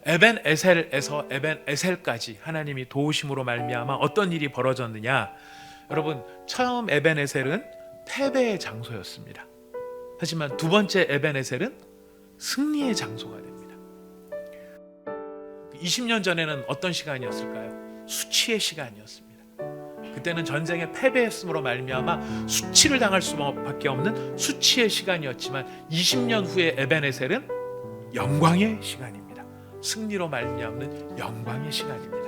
에벤에셀에서 에벤에셀까지 하나님이 도우심으로 말미암아 어떤 일이 벌어졌느냐? 여러분, 처음 에벤에셀은 패배의 장소였습니다. 하지만 두 번째 에벤에셀은 승리의 장소가 됩니다. 20년 전에는 어떤 시간이었을까요? 수치의 시간이었습니다. 그때는 전쟁에 패배했으므로 말미암아 수치를 당할 수밖에 없는 수치의 시간이었지만 20년 후의 에벤에셀은 영광의 시간입니다. 승리로 말미암는 영광의 시간입니다.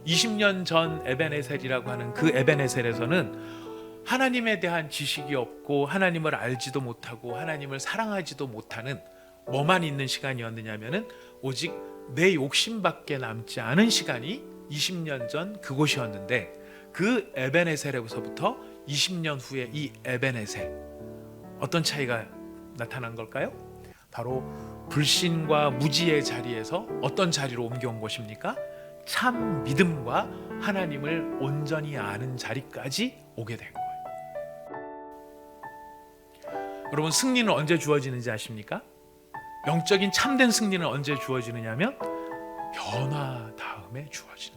20년 전 에벤에셀이라고 하는 그 에벤에셀에서는 하나님에 대한 지식이 없고 하나님을 알지도 못하고 하나님을 사랑하지도 못하는 뭐만 있는 시간이었느냐면은 오직 내 욕심밖에 남지 않은 시간이 20년 전 그곳이었는데, 그 에벤에셀에서부터 20년 후에 이 에벤에셀, 어떤 차이가 나타난 걸까요? 바로 불신과 무지의 자리에서 어떤 자리로 옮겨온 것입니까? 참 믿음과 하나님을 온전히 아는 자리까지 오게 된 거예요. 여러분, 승리는 언제 주어지는지 아십니까? 영적인 참된 승리는 언제 주어지느냐면 변화 다음에 주어지는,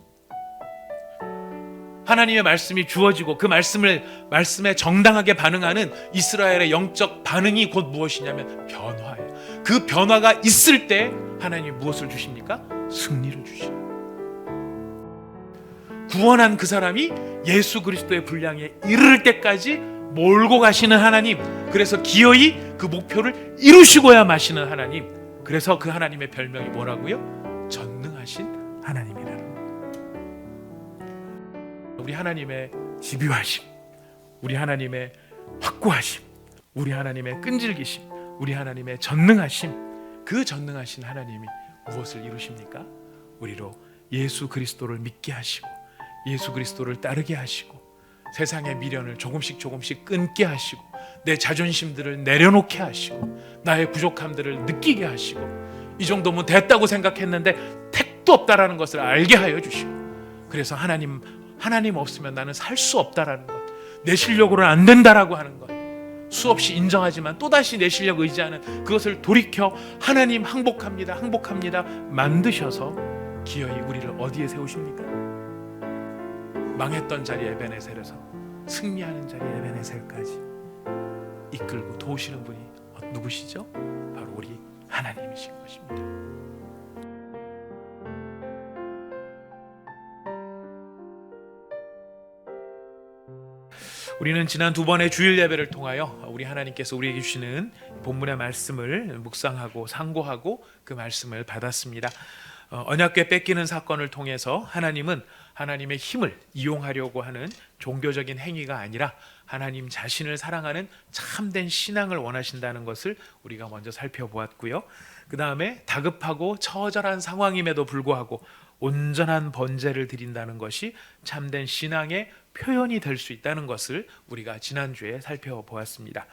하나님의 말씀이 주어지고 그 말씀에 정당하게 반응하는 이스라엘의 영적 반응이 곧 무엇이냐면 변화예요. 그 변화가 있을 때 하나님이 무엇을 주십니까? 승리를 주십니다. 구원한 그 사람이 예수 그리스도의 분량에 이를 때까지 몰고 가시는 하나님, 그래서 기어이 그 목표를 이루시고야 마시는 하나님, 그래서 그 하나님의 별명이 뭐라고요? 전능하신 하나님이라는 거예요. 우리 하나님의 집요하심, 우리 하나님의 확고하심, 우리 하나님의 끈질기심, 우리 하나님의 전능하심, 그 전능하신 하나님이 무엇을 이루십니까? 우리로 예수 그리스도를 믿게 하시고 예수 그리스도를 따르게 하시고 세상의 미련을 조금씩 끊게 하시고 내 자존심들을 내려놓게 하시고 나의 부족함들을 느끼게 하시고 이 정도면 됐다고 생각했는데 택도 없다라는 것을 알게 하여 주시고, 그래서 하나님 없으면 나는 살 수 없다라는 것, 내 실력으로는 안 된다라고 하는 것 수없이 인정하지만 또다시 내 실력 의지하는 그것을 돌이켜 하나님 항복합니다 만드셔서 기어이 우리를 어디에 세우십니까? 망했던 자리 에벤에셀에서 승리하는 자리 에벤에셀까지 이끌고 도우시는 분이 누구시죠? 바로 우리 하나님이신 것입니다. 우리는 지난 두 번의 주일 예배를 통하여 우리 하나님께서 우리에게 주시는 본문의 말씀을 묵상하고 상고하고 그 말씀을 받았습니다. 언약궤 뺏기는 사건을 통해서 하나님은 하나님의 힘을 이용하려고 하는 종교적인 행위가 아니라 하나님 자신을 사랑하는 참된 신앙을 원하신다는 것을 우리가 먼저 살펴보았고요. 그 다음에 다급하고 처절한 상황임에도 불구하고 온전한 번제를 드린다는 것이 참된 신앙의 표현이 될 수 있다는 것을 우리가 지난주에 살펴보았습니다.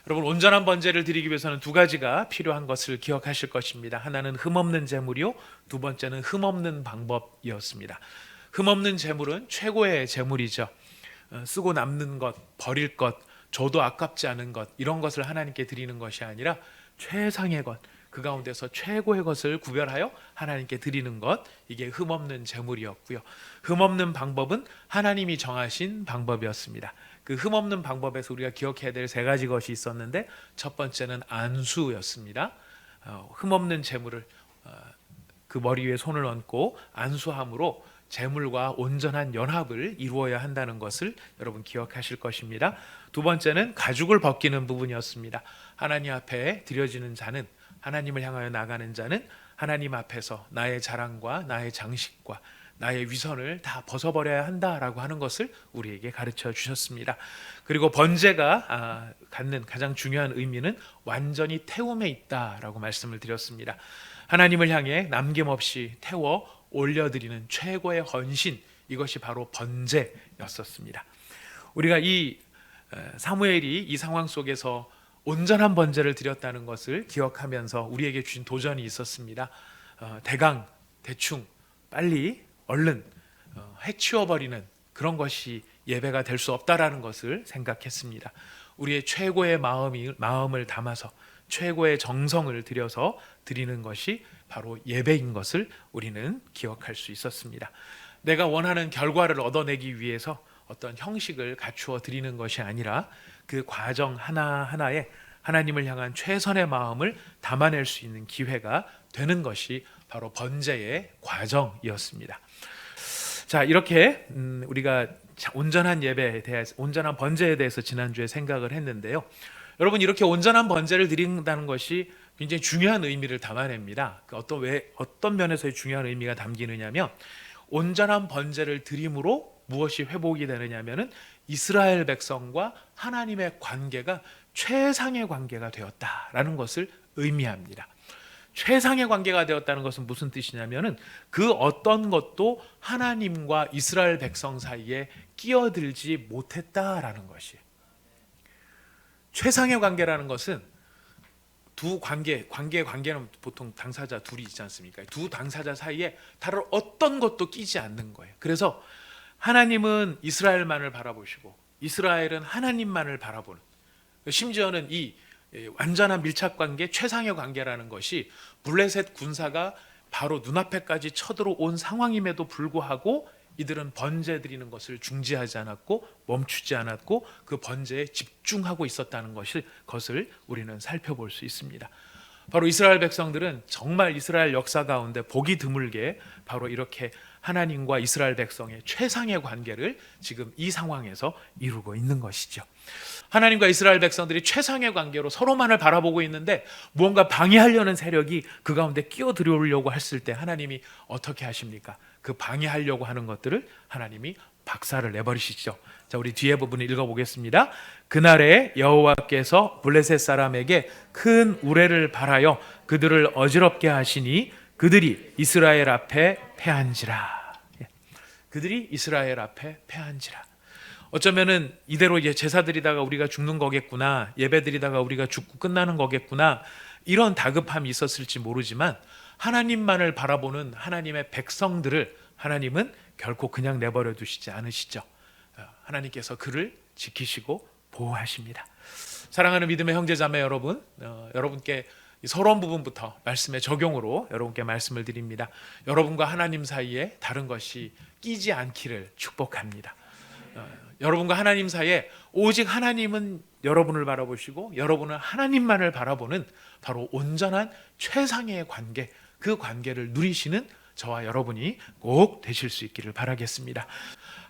여러분, 온전한 번제를 드리기 위해서는 두 가지가 필요한 것을 기억하실 것입니다. 하나는 흠없는 제물이요, 두 번째는 흠없는 방법이었습니다. 흠없는 제물은 최고의 제물이죠. 쓰고 남는 것, 버릴 것, 줘도 아깝지 않은 것, 이런 것을 하나님께 드리는 것이 아니라 최상의 것, 그 가운데서 최고의 것을 구별하여 하나님께 드리는 것, 이게 흠없는 제물이었고요. 흠없는 방법은 하나님이 정하신 방법이었습니다. 그 흠없는 방법에서 우리가 기억해야 될 세 가지 것이 있었는데, 첫 번째는 안수였습니다. 흠없는 제물을 그 머리 위에 손을 얹고 안수함으로 제물과 온전한 연합을 이루어야 한다는 것을 여러분 기억하실 것입니다. 두 번째는 가죽을 벗기는 부분이었습니다. 하나님 앞에 드려지는 자는, 하나님을 향하여 나가는 자는 하나님 앞에서 나의 자랑과 나의 장식과 나의 위선을 다 벗어버려야 한다라고 하는 것을 우리에게 가르쳐 주셨습니다. 그리고 번제가 갖는 가장 중요한 의미는 완전히 태움에 있다라고 말씀을 드렸습니다. 하나님을 향해 남김없이 태워 올려드리는 최고의 헌신, 이것이 바로 번제였었습니다. 우리가 이 사무엘이 이 상황 속에서 온전한 번제를 드렸다는 것을 기억하면서 우리에게 주신 도전이 있었습니다. 대충 빨리 얼른 해치워버리는 그런 것이 예배가 될 수 없다라는 것을 생각했습니다. 우리의 최고의 마음을 담아서 최고의 정성을 들여서 드리는 것이 바로 예배인 것을 우리는 기억할 수 있었습니다. 내가 원하는 결과를 얻어내기 위해서 어떤 형식을 갖추어 드리는 것이 아니라 그 과정 하나하나에 하나님을 향한 최선의 마음을 담아낼 수 있는 기회가 되는 것이 바로 번제의 과정이었습니다. 자, 이렇게 우리가 온전한 예배에 대해서, 온전한 번제에 대해서 지난주에 생각을 했는데요. 여러분, 이렇게 온전한 번제를 드린다는 것이 굉장히 중요한 의미를 담아냅니다. 어떤 면에서의 중요한 의미가 담기느냐면, 온전한 번제를 드림으로 무엇이 회복이 되느냐면은 이스라엘 백성과 하나님의 관계가 최상의 관계가 되었다라는 것을 의미합니다. 최상의 관계가 되었다는 것은 무슨 뜻이냐면은 그 어떤 것도 하나님과 이스라엘 백성 사이에 끼어들지 못했다라는 것이에요. 최상의 관계라는 것은 두 관계는 보통 당사자 둘이 있지 않습니까? 두 당사자 사이에 다른 어떤 것도 끼지 않는 거예요. 그래서 하나님은 이스라엘만을 바라보시고 이스라엘은 하나님만을 바라보는, 심지어는 이 완전한 밀착관계, 최상의 관계라는 것이 블레셋 군사가 바로 눈앞에까지 쳐들어온 상황임에도 불구하고 이들은 번제 드리는 것을 중지하지 않았고 멈추지 않았고 그 번제에 집중하고 있었다는 것을 우리는 살펴볼 수 있습니다. 바로 이스라엘 백성들은 정말 이스라엘 역사 가운데 보기 드물게 바로 이렇게 하나님과 이스라엘 백성의 최상의 관계를 지금 이 상황에서 이루고 있는 것이죠. 하나님과 이스라엘 백성들이 최상의 관계로 서로만을 바라보고 있는데 무언가 방해하려는 세력이 그 가운데 끼어 들어오려고 했을 때 하나님이 어떻게 하십니까? 그 방해하려고 하는 것들을 하나님이 박살을 내버리시죠. 자, 우리 뒤에 부분을 읽어보겠습니다. 그날에 여호와께서 블레셋 사람에게 큰 우레를 발하여 그들을 어지럽게 하시니 그들이 이스라엘 앞에 패한지라. 그들이 이스라엘 앞에 패한지라. 어쩌면은 이대로 제사 드리다가 우리가 죽는 거겠구나, 예배 드리다가 우리가 죽고 끝나는 거겠구나, 이런 다급함이 있었을지 모르지만 하나님만을 바라보는 하나님의 백성들을 하나님은 결코 그냥 내버려 두시지 않으시죠. 하나님께서 그를 지키시고 보호하십니다. 사랑하는 믿음의 형제자매 여러분, 여러분께 서론 부분부터 말씀의 적용으로 여러분께 말씀을 드립니다. 여러분과 하나님 사이에 다른 것이 끼지 않기를 축복합니다. 여러분과 하나님 사이에 오직 하나님은 여러분을 바라보시고 여러분은 하나님만을 바라보는 바로 온전한 최상의 관계, 그 관계를 누리시는 저와 여러분이 꼭 되실 수 있기를 바라겠습니다.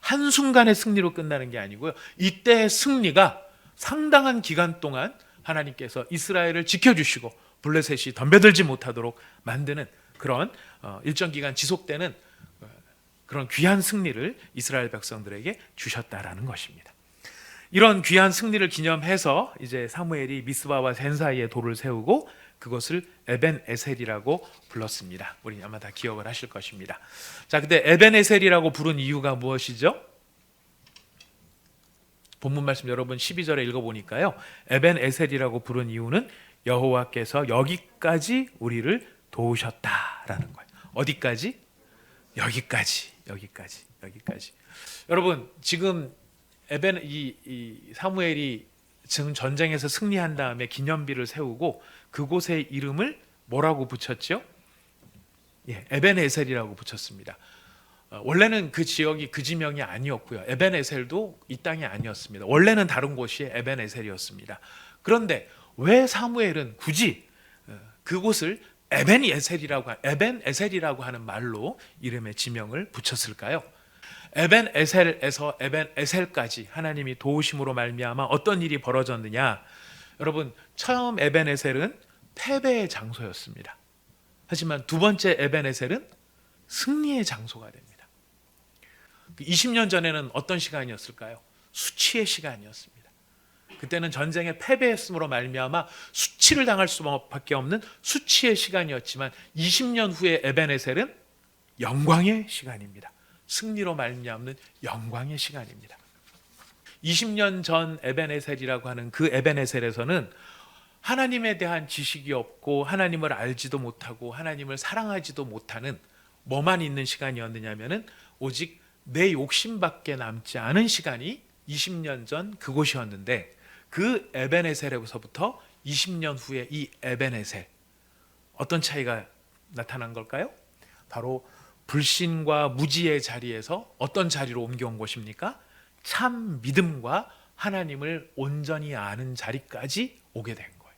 한순간의 승리로 끝나는 게 아니고요, 이때의 승리가 상당한 기간 동안 하나님께서 이스라엘을 지켜주시고 블레셋이 덤벼들지 못하도록 만드는 그런 일정 기간 지속되는 그런 귀한 승리를 이스라엘 백성들에게 주셨다라는 것입니다. 이런 귀한 승리를 기념해서 이제 사무엘이 미스바와 센 사이에 돌을 세우고 그것을 에벤에셀이라고 불렀습니다. 우리 아마 다 기억을 하실 것입니다. 자, 근데 에벤에셀이라고 부른 이유가 무엇이죠? 본문 말씀 여러분 12절에 읽어보니까요, 에벤에셀이라고 부른 이유는 여호와께서 여기까지 우리를 도우셨다라는 거예요. 어디까지? 여기까지. 여러분, 지금 이 사무엘이 지금 전쟁에서 승리한 다음에 기념비를 세우고 그곳의 이름을 뭐라고 붙였죠? 에벤에셀이라고 붙였습니다. 원래는 그 지역이 그 지명이 아니었고요, 에벤에셀도 이 땅이 아니었습니다. 원래는 다른 곳이 에벤에셀이었습니다. 그런데 왜 사무엘은 굳이 그곳을 에벤에셀이라고 하는 말로 이름의 지명을 붙였을까요? 에벤에셀에서 에벤에셀까지 하나님이 도우심으로 말미암아 어떤 일이 벌어졌느냐? 여러분, 처음 에벤에셀은 패배의 장소였습니다. 하지만 두 번째 에벤에셀은 승리의 장소가 됩니다. 20년 전에는 어떤 시간이었을까요? 수치의 시간이었습니다. 그때는 전쟁에 패배했음으로 말미암아 수치를 당할 수밖에 없는 수치의 시간이었지만 20년 후에 에벤에셀은 영광의 시간입니다. 승리로 말미암는 영광의 시간입니다. 20년 전 에벤에셀이라고 하는 그 에벤에셀에서는 하나님에 대한 지식이 없고 하나님을 알지도 못하고 하나님을 사랑하지도 못하는 뭐만 있는 시간이었느냐면은 오직 내 욕심밖에 남지 않은 시간이 20년 전 그곳이었는데 그 에벤에셀에서부터 20년 후에 이 에벤에셀, 어떤 차이가 나타난 걸까요? 바로 불신과 무지의 자리에서 어떤 자리로 옮겨온 것입니까? 참 믿음과 하나님을 온전히 아는 자리까지 오게 된 거예요.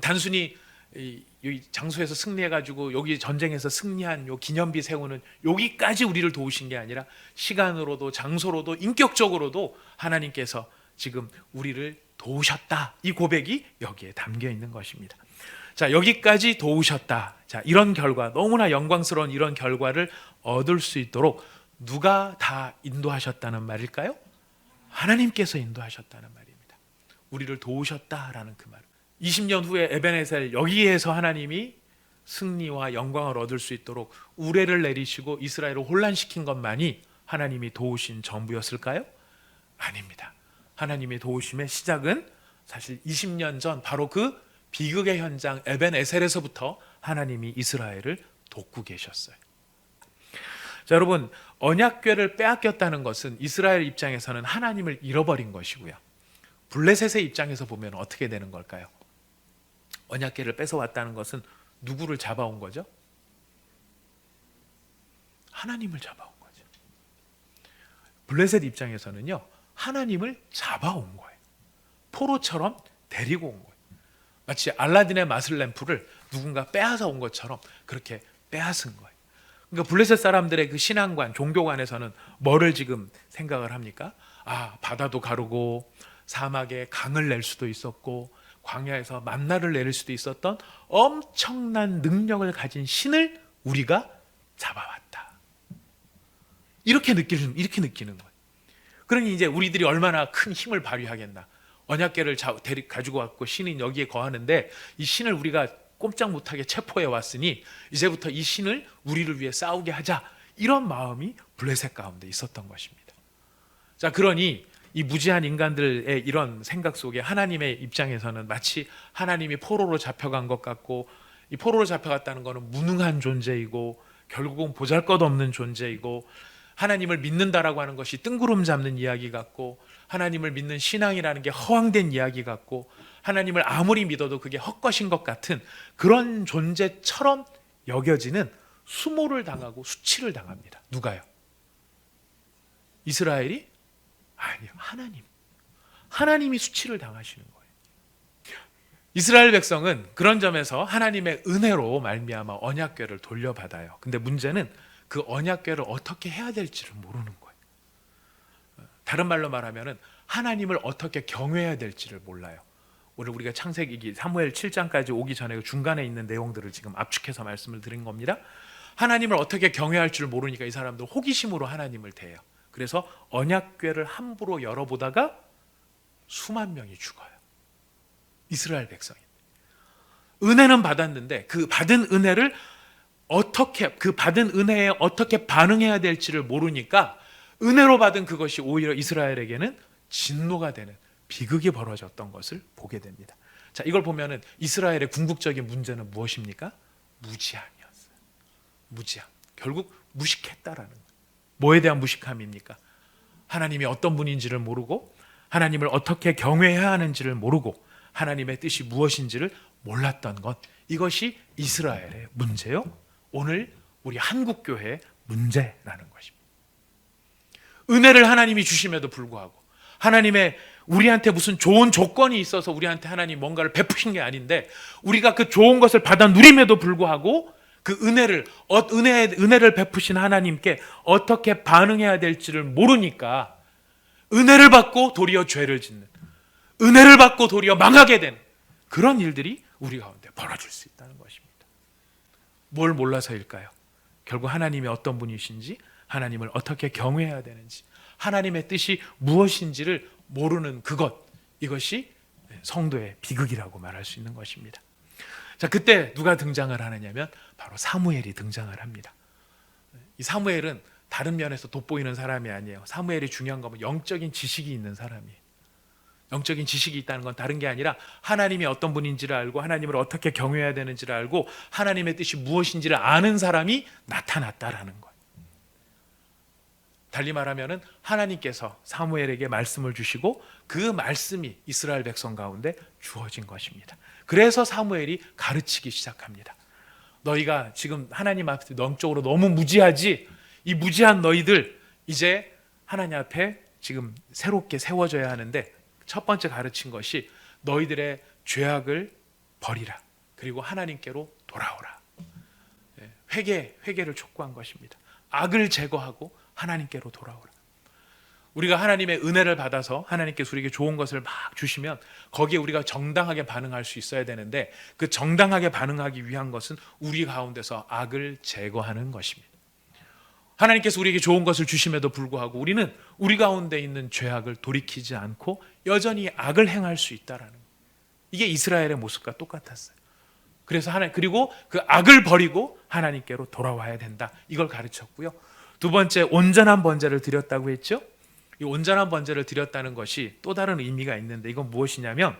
단순히 이 장소에서 승리해가지고 여기 전쟁에서 승리한 요 기념비 세우는 여기까지 우리를 도우신 게 아니라 시간으로도 장소로도 인격적으로도 하나님께서 지금 우리를 도우셨다. 이 고백이 여기에 담겨 있는 것입니다. 자, 여기까지 도우셨다. 자, 이런 결과, 너무나 영광스러운 이런 결과를 얻을 수 있도록 누가 다 인도하셨다는 말일까요? 하나님께서 인도하셨다는 말입니다. 우리를 도우셨다라는 그 말. 20년 후에 에벤에셀, 여기에서 하나님이 승리와 영광을 얻을 수 있도록 우레를 내리시고 이스라엘을 혼란시킨 것만이 하나님이 도우신 전부였을까요? 아닙니다. 하나님의 도우심의 시작은 사실 20년 전 바로 그 비극의 현장 에벤에셀에서부터 하나님이 이스라엘을 돕고 계셨어요. 자, 여러분, 언약궤를 빼앗겼다는 것은 이스라엘 입장에서는 하나님을 잃어버린 것이고요. 블레셋의 입장에서 보면 어떻게 되는 걸까요? 언약궤를 뺏어왔다는 것은 누구를 잡아온 거죠? 하나님을 잡아온 거죠. 블레셋 입장에서는요, 하나님을 잡아온 거예요. 포로처럼 데리고 온 거예요. 마치 알라딘의 마술램프를 누군가 빼앗아 온 것처럼 그렇게 빼앗은 거예요. 그러니까 블레셋 사람들의 그 신앙관, 종교관에서는 뭐를 지금 생각을 합니까? 아, 바다도 가르고 사막에 강을 낼 수도 있었고 광야에서 만나를 내릴 수도 있었던 엄청난 능력을 가진 신을 우리가 잡아왔다. 이렇게 느끼는 거예요. 그러니 이제 우리들이 얼마나 큰 힘을 발휘하겠나. 언약궤를 가지고 왔고 신이 여기에 거하는데 이 신을 우리가 꼼짝 못하게 체포해 왔으니 이제부터 이 신을 우리를 위해 싸우게 하자. 이런 마음이 블레셋 가운데 있었던 것입니다. 자, 그러니 이 무지한 인간들의 이런 생각 속에 하나님의 입장에서는 마치 하나님이 포로로 잡혀간 것 같고, 이 포로로 잡혀갔다는 것은 무능한 존재이고 결국은 보잘것없는 존재이고, 하나님을 믿는다라고 하는 것이 뜬구름 잡는 이야기 같고, 하나님을 믿는 신앙이라는 게 허황된 이야기 같고, 하나님을 아무리 믿어도 그게 헛것인 것 같은 그런 존재처럼 여겨지는 수모를 당하고 수치를 당합니다. 누가요? 이스라엘이? 아니요, 하나님이 수치를 당하시는 거예요. 이스라엘 백성은 그런 점에서 하나님의 은혜로 말미암아 언약궤를 돌려받아요. 근데 문제는 그 언약궤를 어떻게 해야 될지를 모르는 거예요. 다른 말로 말하면 하나님을 어떻게 경외해야 될지를 몰라요. 오늘 우리가 창세기 사무엘 7장까지 오기 전에 중간에 있는 내용들을 지금 압축해서 말씀을 드린 겁니다. 하나님을 어떻게 경외할 줄 모르니까 이 사람들 호기심으로 하나님을 대해요. 그래서 언약궤를 함부로 열어보다가 수만 명이 죽어요. 이스라엘 백성이. 은혜는 받았는데 그 받은 은혜를 그 받은 은혜에 어떻게 반응해야 될지를 모르니까 은혜로 받은 그것이 오히려 이스라엘에게는 진노가 되는 비극이 벌어졌던 것을 보게 됩니다. 자, 이걸 보면은 이스라엘의 궁극적인 문제는 무엇입니까? 무지함이었어요. 무지함. 결국 무식했다라는 거예요. 뭐에 대한 무식함입니까? 하나님이 어떤 분인지를 모르고 하나님을 어떻게 경외해야 하는지를 모르고 하나님의 뜻이 무엇인지를 몰랐던 것. 이것이 이스라엘의 문제요. 오늘 우리 한국교회의 문제라는 것입니다. 은혜를 하나님이 주심에도 불구하고 하나님의 우리한테 무슨 좋은 조건이 있어서 우리한테 하나님 뭔가를 베푸신 게 아닌데 우리가 그 좋은 것을 받아 누림에도 불구하고 그 은혜를 베푸신 하나님께 어떻게 반응해야 될지를 모르니까 은혜를 받고 도리어 죄를 짓는, 은혜를 받고 도리어 망하게 되는 그런 일들이 우리 가운데 벌어질 수 있다는 것입니다. 뭘 몰라서일까요? 결국 하나님이 어떤 분이신지, 하나님을 어떻게 경외해야 되는지, 하나님의 뜻이 무엇인지를 모르는 이것이 성도의 비극이라고 말할 수 있는 것입니다. 자, 그때 누가 등장을 하느냐면 바로 사무엘이 등장을 합니다. 이 사무엘은 다른 면에서 돋보이는 사람이 아니에요. 사무엘이 중요한 건 영적인 지식이 있는 사람이에요. 영적인 지식이 있다는 건 다른 게 아니라 하나님이 어떤 분인지를 알고 하나님을 어떻게 경외해야 되는지를 알고 하나님의 뜻이 무엇인지를 아는 사람이 나타났다라는 거예요. 달리 말하면은 하나님께서 사무엘에게 말씀을 주시고 그 말씀이 이스라엘 백성 가운데 주어진 것입니다. 그래서 사무엘이 가르치기 시작합니다. 너희가 지금 하나님 앞에 영적으로 너무 무지하지? 이 무지한 너희들 이제 하나님 앞에 지금 새롭게 세워져야 하는데, 첫 번째 가르친 것이 너희들의 죄악을 버리라. 그리고 하나님께로 돌아오라. 회개를 촉구한 것입니다. 악을 제거하고 하나님께로 돌아오라. 우리가 하나님의 은혜를 받아서 하나님께서 우리에게 좋은 것을 막 주시면 거기에 우리가 정당하게 반응할 수 있어야 되는데, 그 정당하게 반응하기 위한 것은 우리 가운데서 악을 제거하는 것입니다. 하나님께서 우리에게 좋은 것을 주심에도 불구하고 우리는 우리 가운데 있는 죄악을 돌이키지 않고 여전히 악을 행할 수 있다라는 거예요. 이게 이스라엘의 모습과 똑같았어요. 그래서 그리고 그 악을 버리고 하나님께로 돌아와야 된다, 이걸 가르쳤고요. 두 번째, 온전한 번제를 드렸다고 했죠. 이 온전한 번제를 드렸다는 것이 또 다른 의미가 있는데, 이건 무엇이냐면,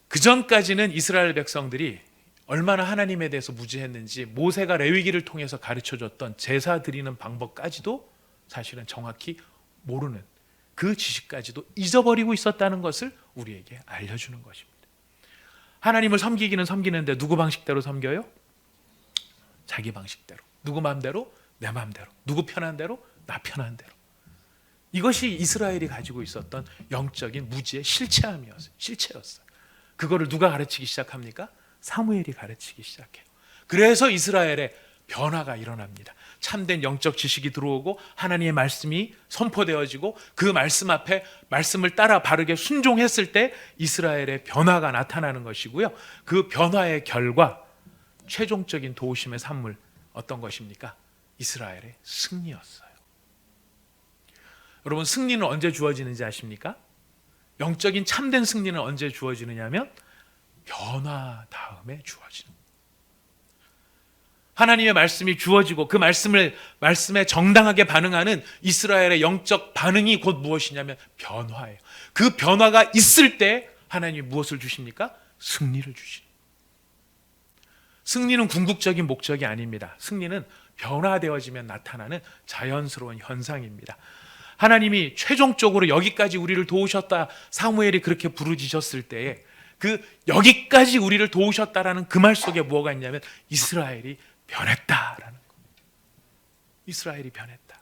그 전까지는 이스라엘 백성들이 얼마나 하나님에 대해서 무지했는지 모세가 레위기를 통해서 가르쳐줬던 제사 드리는 방법까지도 사실은 정확히 모르는, 그 지식까지도 잊어버리고 있었다는 것을 우리에게 알려주는 것입니다. 하나님을 섬기기는 섬기는데 누구 방식대로 섬겨요? 자기 방식대로. 누구 마음대로? 내 마음대로. 누구 편한 대로? 나 편한 대로. 이것이 이스라엘이 가지고 있었던 영적인 무지의 실체였어요. 그거를 누가 가르치기 시작합니까? 사무엘이 가르치기 시작해요. 그래서 이스라엘의 변화가 일어납니다. 참된 영적 지식이 들어오고 하나님의 말씀이 선포되어지고 그 말씀 앞에 말씀을 따라 바르게 순종했을 때 이스라엘의 변화가 나타나는 것이고요. 그 변화의 결과, 최종적인 도우심의 산물 어떤 것입니까? 이스라엘의 승리였어요. 여러분, 승리는 언제 주어지는지 아십니까? 영적인 참된 승리는 언제 주어지느냐면 변화 다음에 주어지는, 하나님의 말씀이 주어지고 그 말씀에 정당하게 반응하는 이스라엘의 영적 반응이 곧 무엇이냐면 변화예요. 그 변화가 있을 때 하나님이 무엇을 주십니까? 승리를 주십니다. 승리는 궁극적인 목적이 아닙니다. 승리는 변화되어지면 나타나는 자연스러운 현상입니다. 하나님이 최종적으로 여기까지 우리를 도우셨다, 사무엘이 그렇게 부르짖었을 때에 그 여기까지 우리를 도우셨다라는 그 말 속에 뭐가 있냐면 이스라엘이 변했다라는 거예요. 이스라엘이 변했다.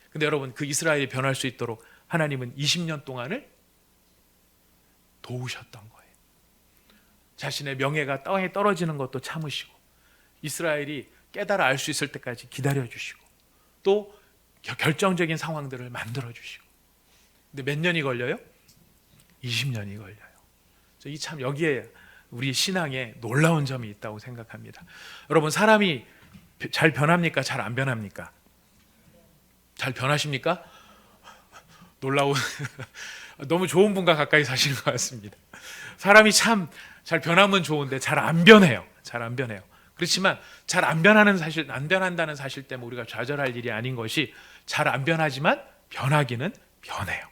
근데 여러분, 그 이스라엘이 변할 수 있도록 하나님은 20년 동안을 도우셨던 거예요. 자신의 명예가 땅에 떨어지는 것도 참으시고, 이스라엘이 깨달아 알 수 있을 때까지 기다려주시고, 또 결정적인 상황들을 만들어주시고. 근데 몇 년이 걸려요? 20년이 걸려요. 이 참 여기에 우리 신앙에 놀라운 점이 있다고 생각합니다. 여러분, 사람이 잘 변합니까? 잘 안 변합니까? 잘 변하십니까? 놀라운 너무 좋은 분과 가까이 사시는 것 같습니다. 사람이 참 잘 변하면 좋은데 잘 안 변해요. 잘 안 변해요. 그렇지만 잘 안 변한다는 사실 때문에 우리가 좌절할 일이 아닌 것이, 잘 안 변하지만 변하기는 변해요.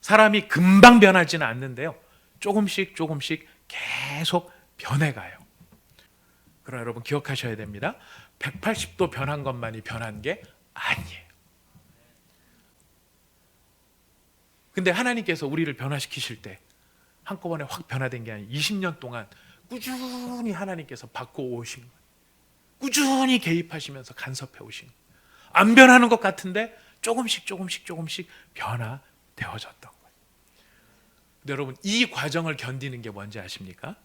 사람이 금방 변하지는 않는데요, 조금씩 계속 변해가요. 그러나 여러분 기억하셔야 됩니다. 180도 변한 것만이 변한 게 아니에요. 근데 하나님께서 우리를 변화시키실 때 한꺼번에 확 변화된 게 아니에요. 20년 동안 꾸준히 하나님께서 바꿔 오신 거예요. 꾸준히 개입하시면서 간섭해 오신 거예요. 안 변하는 것 같은데 조금씩 변화되어졌던 거예요. 근데 여러분, 이 과정을 견디는 게 뭔지 아십니까?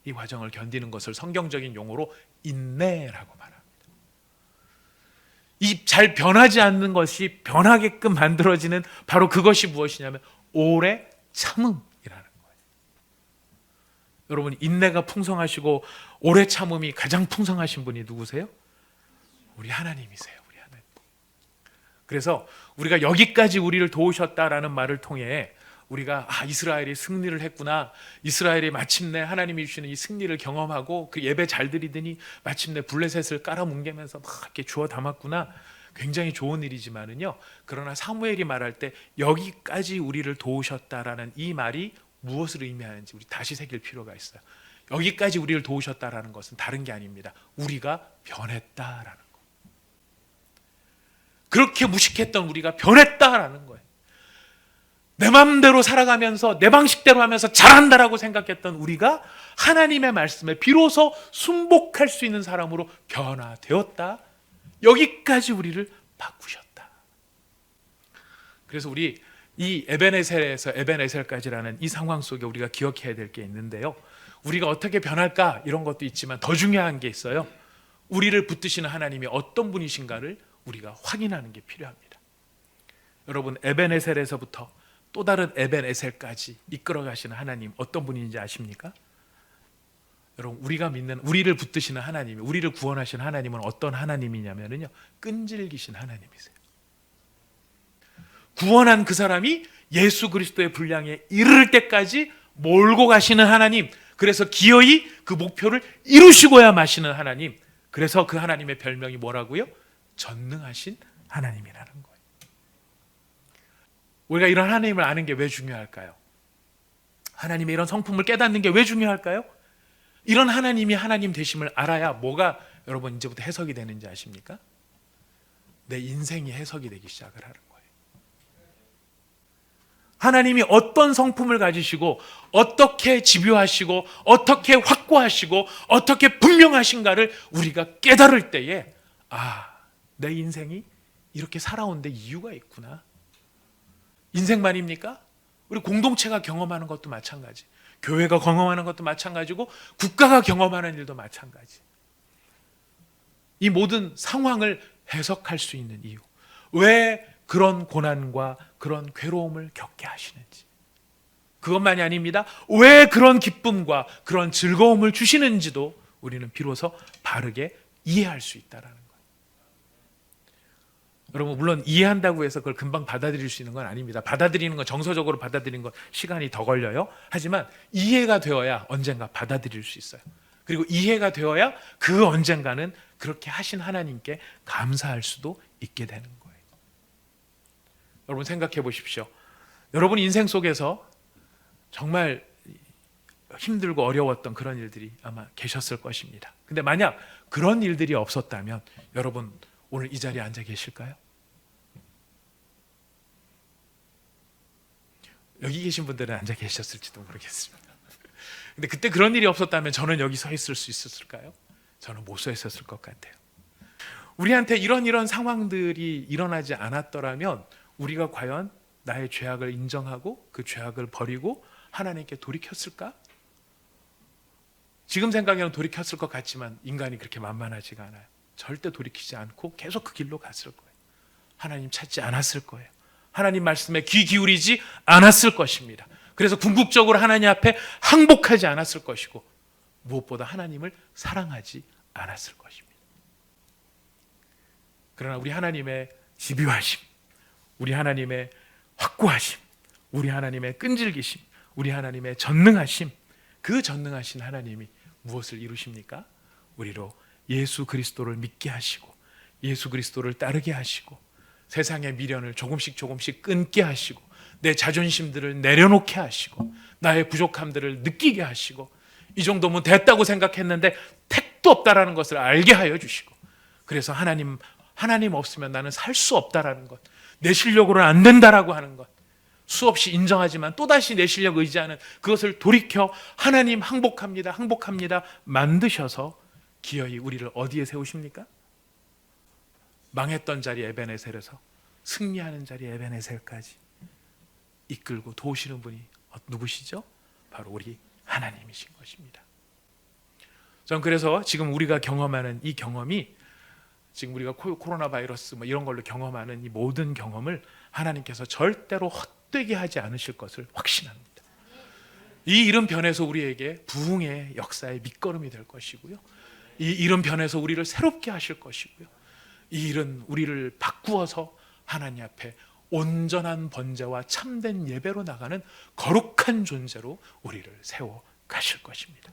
이 과정을 견디는 것을 성경적인 용어로 인내라고 말합니다. 이 잘 변하지 않는 것이 변하게끔 만들어지는 바로 그것이 무엇이냐면 오래 참음이라는 거예요. 여러분, 인내가 풍성하시고 오래 참음이 가장 풍성하신 분이 누구세요? 우리 하나님이세요. 우리 하나님. 그래서 우리가 여기까지 우리를 도우셨다라는 말을 통해 우리가 이스라엘이 승리를 했구나, 이스라엘이 마침내 하나님이 주시는 이 승리를 경험하고 그 예배 잘 드리더니 마침내 블레셋을 깔아뭉개면서 막 이렇게 주워 담았구나, 굉장히 좋은 일이지만은요, 그러나 사무엘이 말할 때 여기까지 우리를 도우셨다라는 이 말이 무엇을 의미하는지 우리 다시 새길 필요가 있어요. 여기까지 우리를 도우셨다라는 것은 다른 게 아닙니다. 우리가 변했다라는 거. 그렇게 무식했던 우리가 변했다라는 거예요. 내 마음대로 살아가면서 내 방식대로 하면서 잘한다라고 생각했던 우리가 하나님의 말씀에 비로소 순복할 수 있는 사람으로 변화되었다. 여기까지 우리를 바꾸셨다. 그래서 우리 이 에벤에셀에서 에벤에셀까지라는 이 상황 속에 우리가 기억해야 될 게 있는데요. 우리가 어떻게 변할까 이런 것도 있지만 더 중요한 게 있어요. 우리를 붙드시는 하나님이 어떤 분이신가를 우리가 확인하는 게 필요합니다. 여러분, 에벤에셀에서부터 또 다른 에벤에셀까지 이끌어 가시는 하나님 어떤 분인지 아십니까? 여러분, 우리가 믿는, 우리를 붙드시는 하나님이, 우리를 구원하시는 하나님은 어떤 하나님이냐면요, 끈질기신 하나님이세요. 구원한 그 사람이 예수 그리스도의 분량에 이를 때까지 몰고 가시는 하나님, 그래서 기어이 그 목표를 이루시고야 마시는 하나님, 그래서 그 하나님의 별명이 뭐라고요? 전능하신 하나님이라는 거예요. 우리가 이런 하나님을 아는 게 왜 중요할까요? 하나님의 이런 성품을 깨닫는 게 왜 중요할까요? 이런 하나님이 하나님 되심을 알아야 뭐가 여러분 이제부터 해석이 되는지 아십니까? 내 인생이 해석이 되기 시작을 하는 거예요. 하나님이 어떤 성품을 가지시고 어떻게 집요하시고 어떻게 확고하시고 어떻게 분명하신가를 우리가 깨달을 때에 내 인생이 이렇게 살아온 데 이유가 있구나. 인생만입니까? 우리 공동체가 경험하는 것도 마찬가지, 교회가 경험하는 것도 마찬가지고 국가가 경험하는 일도 마찬가지. 이 모든 상황을 해석할 수 있는 이유, 왜 그런 고난과 그런 괴로움을 겪게 하시는지, 그것만이 아닙니다. 왜 그런 기쁨과 그런 즐거움을 주시는지도 우리는 비로소 바르게 이해할 수 있다는 거예요. 여러분, 물론 이해한다고 해서 그걸 금방 받아들일 수 있는 건 아닙니다. 받아들이는 건, 정서적으로 받아들이는 건 시간이 더 걸려요. 하지만 이해가 되어야 언젠가 받아들일 수 있어요. 그리고 이해가 되어야 그 언젠가는 그렇게 하신 하나님께 감사할 수도 있게 되는 거예요. 여러분, 생각해 보십시오. 여러분 인생 속에서 정말 힘들고 어려웠던 그런 일들이 아마 계셨을 것입니다. 근데 만약 그런 일들이 없었다면 여러분 오늘 이 자리에 앉아 계실까요? 여기 계신 분들은 앉아 계셨을지도 모르겠습니다. 근데 그때 그런 일이 없었다면 저는 여기 서 있을 수 있었을까요? 저는 못 서 있었을 것 같아요. 우리한테 이런 상황들이 일어나지 않았더라면 우리가 과연 나의 죄악을 인정하고 그 죄악을 버리고 하나님께 돌이켰을까? 지금 생각에는 돌이켰을 것 같지만 인간이 그렇게 만만하지가 않아요. 절대 돌이키지 않고 계속 그 길로 갔을 거예요. 하나님 찾지 않았을 거예요. 하나님 말씀에 귀 기울이지 않았을 것입니다. 그래서 궁극적으로 하나님 앞에 항복하지 않았을 것이고 무엇보다 하나님을 사랑하지 않았을 것입니다. 그러나 우리 하나님의 집요하심, 우리 하나님의 확고하심, 우리 하나님의 끈질기심, 우리 하나님의 전능하심, 그 전능하신 하나님이 무엇을 이루십니까? 우리로 예수 그리스도를 믿게 하시고 예수 그리스도를 따르게 하시고 세상의 미련을 조금씩 끊게 하시고 내 자존심들을 내려놓게 하시고 나의 부족함들을 느끼게 하시고 이 정도면 됐다고 생각했는데 택도 없다라는 것을 알게 하여 주시고 그래서 하나님 없으면 나는 살 수 없다라는 것, 내 실력으로는 안 된다라고 하는 것 수없이 인정하지만 또다시 내 실력 의지하는 그것을 돌이켜 하나님 항복합니다 만드셔서 기어이 우리를 어디에 세우십니까? 망했던 자리 에벤에셀에서 승리하는 자리 에벤에셀까지 이끌고 도우시는 분이 누구시죠? 바로 우리 하나님이신 것입니다. 전 그래서 지금 우리가 경험하는 이 경험이 지금 우리가 코로나 바이러스 이런 걸로 경험하는 이 모든 경험을 하나님께서 절대로 헛되게 하지 않으실 것을 확신합니다. 이 이른 변에서 우리에게 부흥의 역사의 밑거름이 될 것이고요. 이 이른 변에서 우리를 새롭게 하실 것이고요. 이 일은 우리를 바꾸어서 하나님 앞에 온전한 번제와 참된 예배로 나가는 거룩한 존재로 우리를 세워 가실 것입니다.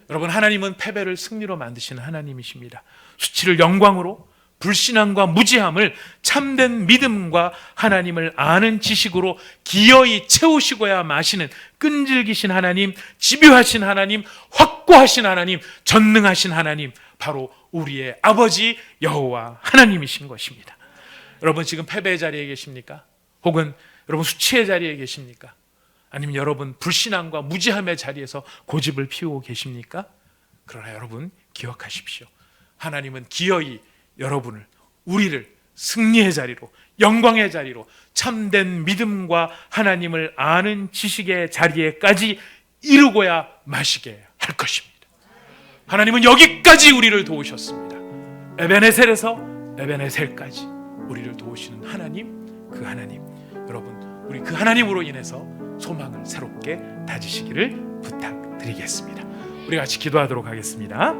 여러분, 하나님은 패배를 승리로 만드시는 하나님이십니다. 수치를 영광으로, 불신앙과 무지함을 참된 믿음과 하나님을 아는 지식으로 기어이 채우시고야 마시는 끈질기신 하나님, 집요하신 하나님, 확고하신 하나님, 전능하신 하나님, 바로 우리의 아버지 여호와 하나님이신 것입니다. 여러분 지금 패배의 자리에 계십니까? 혹은 여러분 수치의 자리에 계십니까? 아니면 여러분 불신앙과 무지함의 자리에서 고집을 피우고 계십니까? 그러나 여러분 기억하십시오. 하나님은 기어이 여러분을, 우리를 승리의 자리로, 영광의 자리로, 참된 믿음과 하나님을 아는 지식의 자리에까지 이루고야 마시게 할 것입니다. 하나님은 여기까지 우리를 도우셨습니다. 에베네셀에서 에베네셀까지 우리를 도우시는 하나님, 그 하나님, 여러분 우리 그 하나님으로 인해서 소망을 새롭게 다지시기를 부탁드리겠습니다. 우리 같이 기도하도록 하겠습니다.